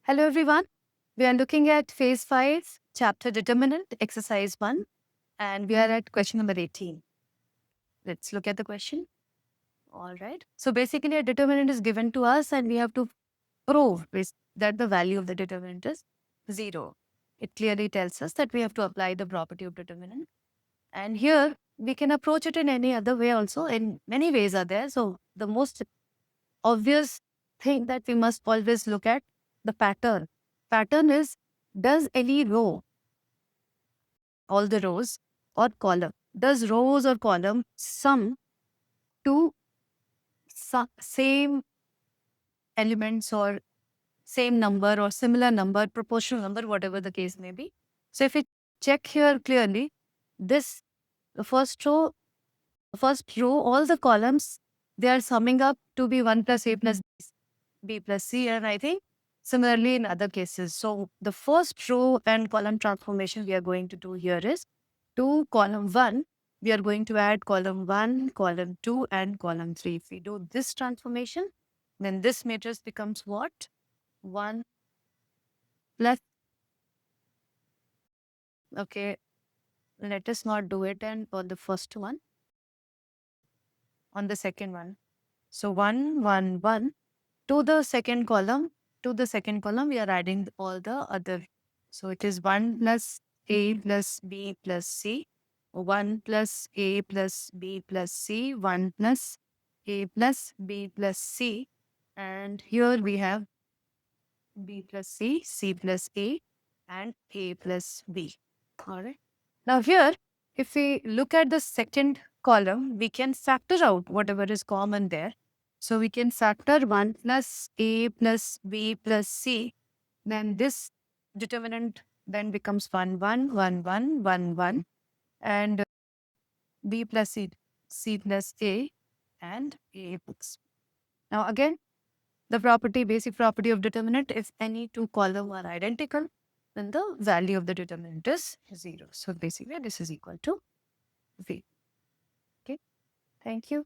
Hello everyone. We are looking at phase 5, chapter determinant, exercise 1, and we are at question number 18. Let's look at the question. All right. So basically a determinant is given to us and we have to prove that the value of the determinant is 0. It clearly tells us that we have to apply the property of determinant. And here we can approach it in any other way also. In many ways are there. So the most obvious thing that we must always look at the pattern. Pattern is, does any row, all the rows or column, does rows or column sum to same elements or same number or similar number, proportional number, whatever the case may be. So if we check here clearly, this the first row, all the columns, they are summing up to be 1 plus a plus b plus c, and I think similarly in other cases. So the first row and column transformation we are going to do here is to column 1, we are going to add column 1, column 2 and column 3. If we do this transformation, then this matrix becomes what? 1 plus, okay, let us not do it and on the first one, on the second one. So 1, 1, 1. To the second column, we are adding all the other. So it is 1 plus a plus b plus c, 1 plus a plus b plus c, 1 plus a plus b plus c. And here we have b plus c plus a, and a plus b. All right. Now here, if we look at the second column, we can factor out whatever is common there. So we can factor 1 plus a plus b plus c. Then this determinant then becomes 1, 1, 1, 1, 1, 1. And b plus c plus a, and a plus. Now again, the basic property of determinant, if any two columns are identical, then the value of the determinant is 0. So basically this is equal to v. Okay. Thank you.